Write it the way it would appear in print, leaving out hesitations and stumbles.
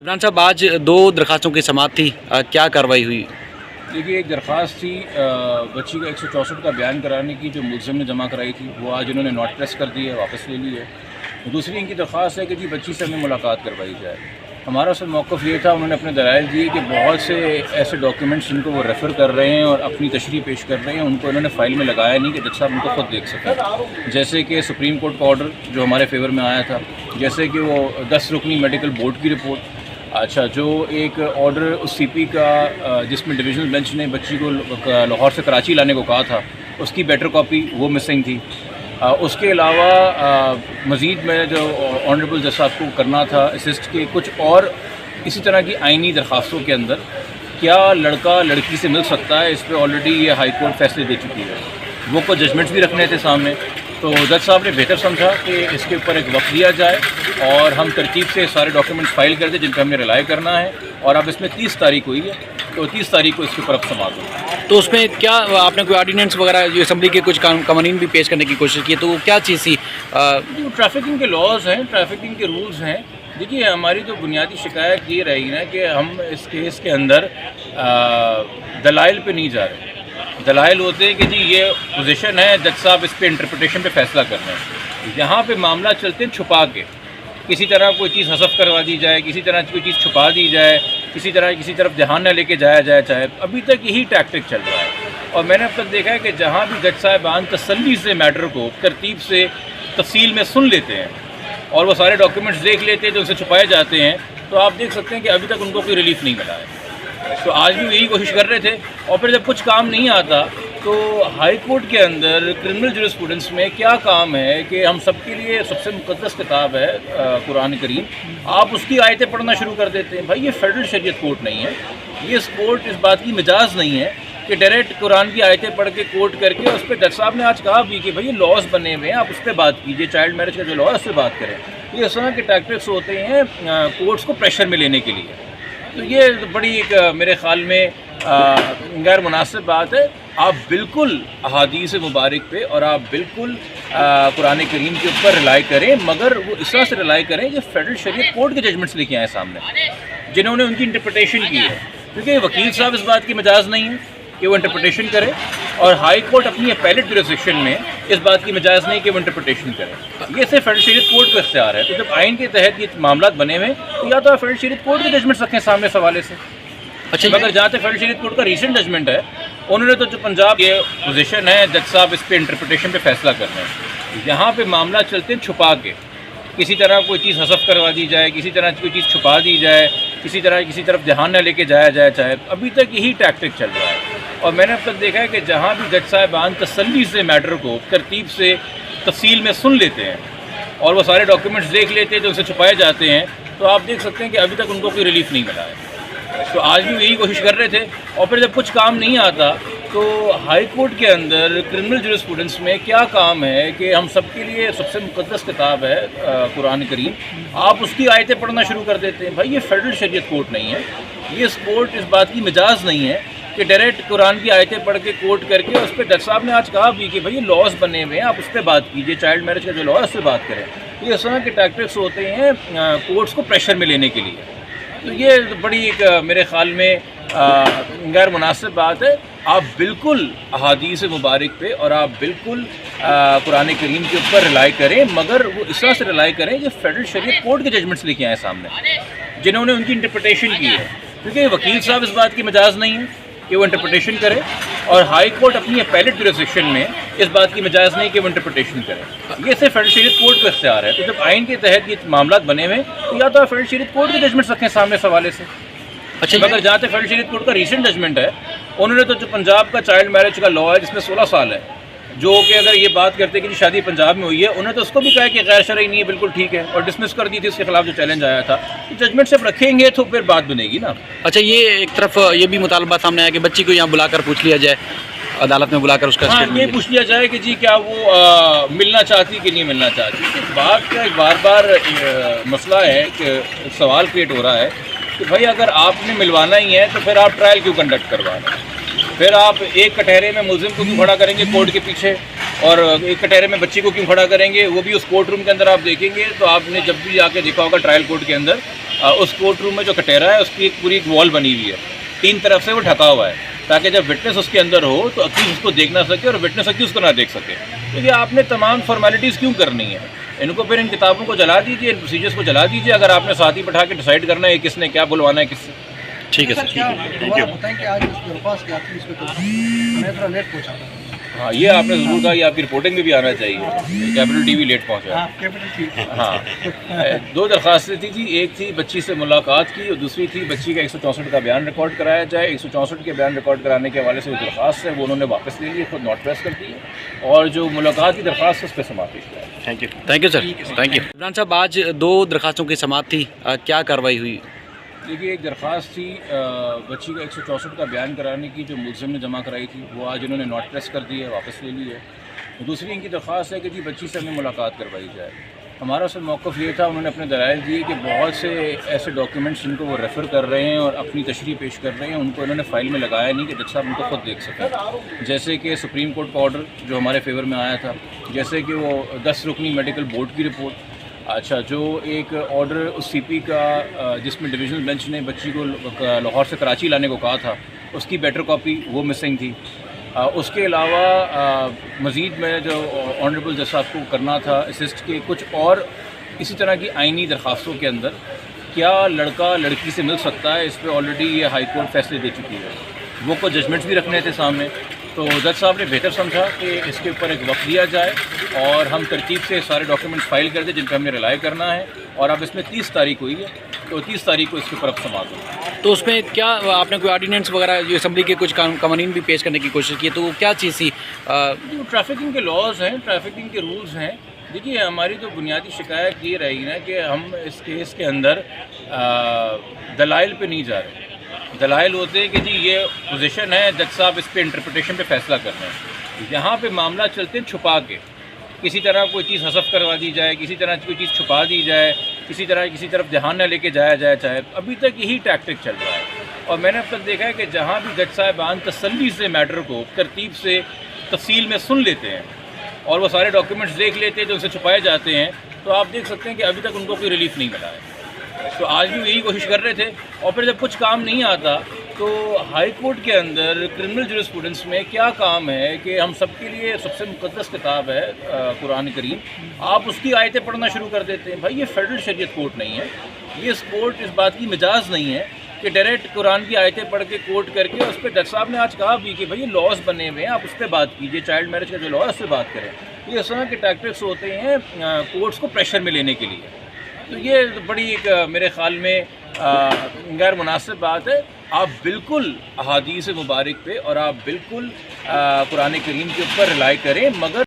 इमरान साहब, आज दो दरख्वास्तों की समाअत थी, क्या कार्रवाई हुई? देखिए, एक दरख्वास्त थी बच्ची का 164 का बयान कराने की, जो मुलज़िम ने जमा कराई थी। वो आज इन्होंने नॉट प्रेस कर दी है, वापस ले ली है। दूसरी इनकी दरख्वास्त है कि जी बच्ची से हमें मुलाकात करवाई जाए। हमारा उसमें मौक़िफ़ ये था, उन्होंने अपने दलाइल दिए कि बहुत से ऐसे डॉक्यूमेंट्स जिनको वो रेफ़र कर रहे हैं और अपनी तशरीह पेश कर रहे हैं, उनको इन्होंने फ़ाइल में लगाया नहीं कि जज साहब उनको ख़ुद देख सकें। जैसे कि सुप्रीम कोर्ट का ऑर्डर जो हमारे फेवर में आया था, जैसे कि वो 10 रुकनी मेडिकल बोर्ड की रिपोर्ट, अच्छा, जो एक ऑर्डर उस सीपी का जिसमें डिविजनल बेंच ने बच्ची को लाहौर से कराची लाने को कहा था, उसकी बेटर कॉपी वो मिसिंग थी। उसके अलावा मज़ीद में जो ऑनरेबल जज साहब को करना था असिस्ट के कुछ और इसी तरह की आइनी दरख्वास्तों के अंदर, क्या लड़का लड़की से मिल सकता है, इस पर ऑलरेडी ये हाई कोर्ट फैसले दे चुकी है। वो कुछ जजमेंट्स भी रखने थे सामने, तो जज साहब ने बेहतर समझा कि इसके ऊपर एक वक्त दिया जाए और हम तरतीब से सारे डॉक्यूमेंट्स फाइल कर दें जिन पर हमें रिलाई करना है। और अब इसमें 30 तारीख हुई है, तो 30 तारीख को इसके ऊपर अब समाअत होगी। तो उसमें क्या आपने कोई ऑर्डिनेंस वगैरह जो असम्बली के कुछ कवानीन भी पेश करने की कोशिश की, तो वो क्या चीज़ थी? जो ट्रैफिकिंग के लॉज हैं, ट्रैफिकिंग के रूल्स हैं। देखिए, हमारी तो बुनियादी शिकायत ये रहेगी ना कि हम इस केस के अंदर दलाइल पे नहीं जा रहे। दलाइल होते हैं कि जी ये पोजीशन है, जज साहब इस पे इंटरप्रिटेशन पे फैसला कर रहे हैं। यहाँ पे मामला चलते हैं छुपा के, किसी तरह कोई चीज़ हसफ करवा दी जाए, किसी तरह कोई चीज़ छुपा दी जाए, किसी तरह किसी तरफ ध्यान न लेके जाया जाए। चाहे अभी तक यही टैक्टिक चल रहा है। और मैंने अब तक देखा है कि जहाँ भी जज साहिबान तसल्ली से मैटर को तरतीब से तफसील में सुन लेते हैं और वो सारे डॉक्यूमेंट्स देख लेते हैं जो उनसे छुपाए जाते हैं, तो आप देख सकते हैं कि अभी तक उनको कोई रिलीफ नहीं मिला है। तो आज भी यही कोशिश कर रहे थे, और फिर जब कुछ काम नहीं आता तो हाई कोर्ट के अंदर क्रिमिनल जूरिस्प्रूडेंस में क्या काम है कि हम सबके लिए सबसे मुक़द्दस किताब है कुरान करीम, आप उसकी आयतें पढ़ना शुरू कर देते हैं। भाई, ये फेडरल शरीयत कोर्ट नहीं है, ये कोर्ट इस बात की मिजाज नहीं है कि डायरेक्ट कुरान की आयतें पढ़ के कोर्ट करके उस पर जज साहब ने आज कहा भी कि भाई ये लॉज बने हुए हैं, आप उस पर बात कीजिए, चाइल्ड मैरिज का जो लॉ है उस पर बात करें। ये इस तरह के टैक्टिक्स होते हैं कोर्ट्स को प्रेशर में लेने के लिए। तो ये बड़ी एक मेरे ख़्याल में गैर मुनासिब बात है। आप बिल्कुल अहादीस मुबारक पे और आप बिल्कुल कुरान करीम के ऊपर रिलाई करें, मगर वो इस तरह से रिलाई करें कि फेडरल शरीयत कोर्ट के जजमेंट्स लेके आए सामने, जिन्होंने उनकी इंटरप्रिटेशन की है। क्योंकि वकील साहब इस बात की मिजाज नहीं है कि वो इंटरप्रिटेशन करे, और हाई कोर्ट अपनी अपीलेट जुरिसडिक्शन में इस बात की मिजाज नहीं कि वो इंटरप्रिटेशन करे। ये सिर्फ फेडरल शरीयत कोर्ट को इख्तियार है। तो जब आइन के तहत ये मामला बने हुए, तो या तो आप फेडरल शरीयत कोर्ट के जजमेंट्स रखें सामने इस हवाले से। अच्छा, मगर जहाँ तक फेडरल शरीयत कोर्ट का रीसेंट जजमेंट है, उन्होंने तो जो पंजाब ये पोजीशन है, जज साहब इस पे इंटरप्रिटेशन पे फैसला कर रहे हैं। यहाँ पे मामला चलते हैं छुपा के, किसी तरह कोई चीज़ हसफ करवा दी जाए, किसी तरह कोई चीज़ छुपा दी जाए, किसी तरह किसी तरफ ध्यान न लेके जाया जाए। चाहे अभी तक यही टैक्टिक चल रहा है। और मैंने अब तक देखा है कि जहाँ भी जज साहिबान तसल्ली से मैटर को तरतीब से तफसील में सुन लेते हैं और वो सारे डॉक्यूमेंट्स देख लेते हैं जो उनसे छुपाए जाते हैं, तो आप देख सकते हैं कि अभी तक उनको कोई रिलीफ नहीं मिला है। तो आज भी यही कोशिश कर रहे थे, और फिर जब कुछ काम नहीं आता तो हाई कोर्ट के अंदर क्रिमिनल जूरिस्प्रूडेंस में क्या काम है कि हम सबके लिए सबसे मुक़द्दस किताब है कुरान करीम, आप उसकी आयतें पढ़ना शुरू कर देते हैं। भाई, ये फेडरल शरीयत कोर्ट नहीं है, ये कोर्ट इस बात की मिजाज नहीं है कि डायरेक्ट कुरान की आयतें पढ़ के कोर्ट करके उस पर जज साहब ने आज कहा भी कि भाई ये लॉज बने हुए हैं, आप उस पर बात कीजिए, चाइल्ड मैरिज का जो लॉ है उस पर बात करें। ये इस तरह के टैक्टिक्स होते हैं कोर्ट्स को प्रेशर में लेने के लिए। तो ये बड़ी एक मेरे ख़्याल में गैर मुनासिब बात है। आप बिल्कुल अहादीस मुबारक पे और आप बिल्कुल कुरान करीम के ऊपर रिलाई करें, मगर वो इस तरह से रिलाई करें कि फेडरल शरीयत कोर्ट के जजमेंट्स लेके आए सामने, जिन्होंने उनकी इंटरप्रिटेशन की है। क्योंकि वकील साहब इस बात की मिजाज नहीं है कि वो इंटरप्रिटेशन करे, और हाई कोर्ट अपनी अपीलेट जुरिसडिक्शन में इस बात की मिजाज नहीं कि वो इंटरप्रिटेशन करे। ये सिर्फ फेडरल शरीयत कोर्ट को इख्तियार है। तो जब आइन के तहत ये मामला बने हुए, तो या तो आप फेडरल शरीयत कोर्ट के जजमेंट्स रखें सामने इस हवाले से। अच्छा, मगर जहाँ तक फेडरल शरीयत कोर्ट का रीसेंट जजमेंट है, उन्होंने तो जो पंजाब का चाइल्ड मैरिज का लॉ है जिसमें 16 साल है, जो कि अगर ये बात करते हैं कि शादी पंजाब में हुई है, उन्होंने तो उसको भी कहा कि गैर शरई नहीं है, बिल्कुल ठीक है, और डिसमिस कर दी थी उसके खिलाफ जो चैलेंज आया था। तो जजमेंट सिर्फ रखेंगे तो फिर बात बनेगी ना। अच्छा, ये एक तरफ ये भी मुतालबा सामने आया कि बच्ची को यहाँ बुलाकर पूछ लिया जाए, अदालत में बुलाकर उसका ये पूछ लिया जाए कि जी क्या वो मिलना चाहती कि नहीं मिलना चाहती। इस बात का एक बार बार मसला है कि सवाल क्रिएट हो रहा है कि भाई अगर आपने मिलवाना ही है तो फिर आप ट्रायल क्यों कंडक्ट करवा रहे हैं? फिर आप एक कटहरे में मुलजिम को क्यों खड़ा करेंगे कोर्ट के पीछे, और एक कटहरे में बच्ची को क्यों खड़ा करेंगे, वो भी उस कोर्ट रूम के अंदर आप देखेंगे तो आपने जब भी आके देखा होगा ट्रायल कोर्ट के अंदर उस कोर्ट रूम में जो कटेरा है उसकी एक पूरी एक वॉल बनी हुई है, 3 तरफ से वो ढका हुआ है, ताकि जब विटनेस उसके अंदर हो तो अक्यूज उसको देख ना सके और विटनेस अक्यूज को ना देख सके। तो ये आपने तमाम फॉर्मेलिटीज़ क्यों करनी है? इनको फिर इन किताबों को जला दीजिए, इन प्रोसीजर्स को जला दीजिए, अगर आपने साथ ही बैठा के डिसाइड करना है किसने क्या बुलवाना है किससे। ठीक है सर, ठीक है, थैंक यू। बताएं कि आज इस दरख्वास्त की आखिरी इसमें मैं थोड़ा लेट पहुंचा था। हाँ, ये आपने ज़रूर कहा, ये आपकी रिपोर्टिंग में भी आना चाहिए। कैपिटल टीवी लेट पहुँचा। हाँ, कैपिटल टीवी। हाँ, 2 दरख्वास्तें थी जी, एक थी बच्ची से मुलाकात की और दूसरी थी बच्ची का 164 का बयान रिकॉर्ड कराया जाए। 164 के बयान रिकॉर्ड कराने के हवाले से जो दरख्वास्त है वो उन्होंने वापस ले ली, खुद नोट प्रेस कर दी है, और जो मुलाकात की दरख्वास्त है उस पर समाप्त किया है। Thank you sir, thank you. Imran साहब, आज 2 दरख्वास्तों की समाप्त थी, क्या कार्रवाई हुई? देखिए, एक दरख्वास्त थी बच्ची का 164 का बयान कराने की, जो मुलजिम ने जमा कराई थी, वो आज इन्होंने नोट प्रेस कर दी है, वापस ले ली है। दूसरी इनकी दरख्वास्त है कि जी बच्ची से हमें मुलाकात करवाई जाए। हमारा उसमें मौक़िफ़ ये था, उन्होंने अपने दलाइल दिए कि बहुत से ऐसे डॉक्यूमेंट्स जिनको वो रेफ़र कर रहे हैं और अपनी तशरीह पेश कर रहे हैं, उनको इन्होंने फ़ाइल में लगाया नहीं कि जज साहब उनको खुद देख सकें। जैसे कि सुप्रीम कोर्ट का ऑर्डर जो हमारे फेवर में आया था, जैसे कि वो 10 रुकनी मेडिकल बोर्ड की रिपोर्ट, अच्छा, जो एक ऑर्डर उस सीपी का जिसमें डिवीज़नल बेंच ने बच्ची को लाहौर से कराची लाने को कहा था, उसकी बेटर कॉपी वो मिसिंग थी। उसके अलावा मज़ीद में जो ऑनरेबल जज साहब को करना था असिस्ट के कुछ और इसी तरह की आइनी दरख्वास्तों के अंदर, क्या लड़का लड़की से मिल सकता है, इस पर ऑलरेडी ये हाई कोर्ट फैसले दे चुकी है। वो कुछ जजमेंट्स भी रखने थे सामने, तो जज साहब ने बेहतर समझा कि इसके ऊपर एक वक्त दिया जाए और हम तरतीब से सारे डॉक्यूमेंट्स फाइल कर दें जिन पर हमने रिलाई करना है। और अब इसमें 30 तारीख हुई है, तो 30 तारीख को इसके ऊपर अब समाप्त होगा। तो उसमें क्या आपने कोई ऑर्डिनेंस वगैरह जो असम्बली के कुछ कवानीन भी पेश करने की कोशिश की, तो वो क्या चीज़ थी? जो ट्रैफिकिंग के लॉज हैं, ट्रैफिकिंग के रूल्स हैं, देखिए हमारी तो बुनियादी शिकायत ये रहेगी ना कि हम इस केस के अंदर दलाइल पे नहीं जा रहे। दलाइल होते हैं कि जी ये पोजीशन है, जज साहब इस पे इंटरप्रिटेशन पे फैसला करना है। यहाँ पे मामला चलते हैं छुपा के, किसी तरह कोई चीज़ हसफ करवा दी जाए, किसी तरह कोई चीज़ छुपा दी जाए, किसी तरह किसी तरफ ध्यान न लेके जाया जाए, चाहे अभी तक यही टैक्टिक चल रहा है। और मैंने अब तक देखा है कि जहाँ भी जज साहिबान तसल्ली से मैटर को तरतीब से तफसील में सुन लेते हैं और वो सारे डॉक्यूमेंट्स देख लेते हैं जो उनसे छुपाए जाते हैं, तो आप देख सकते हैं कि अभी तक उनको कोई रिलीफ नहीं मिला है। तो आज भी यही कोशिश कर रहे थे, और फिर जब कुछ काम नहीं आता तो हाई कोर्ट के अंदर क्रिमिनल जुरिस्प्रूडेंस में क्या काम है कि हम सबके लिए सबसे मुक़द्दस किताब है कुरान करीम, आप उसकी आयतें पढ़ना शुरू कर देते हैं। भाई ये फेडरल शरीयत कोर्ट नहीं है, ये इस कोर्ट इस बात की मिजाज नहीं है कि डायरेक्ट कुरान की आयतें पढ़ के कोर्ट करके उस पर जज साहब ने आज कहा भी कि भाई ये लॉज बने हुए हैं, आप उस पर बात कीजिए, चाइल्ड मैरिज का जो लॉ है उस पर बात करें। ये इस तरह के टैक्टिक्स होते हैं कोर्ट्स को प्रेशर में लेने के लिए। तो ये बड़ी एक मेरे ख़्याल में गैर मुनासिब बात है। आप बिल्कुल अहादीस मुबारक पे और आप बिल्कुल कुरान करीम के ऊपर रिलाई करें, मगर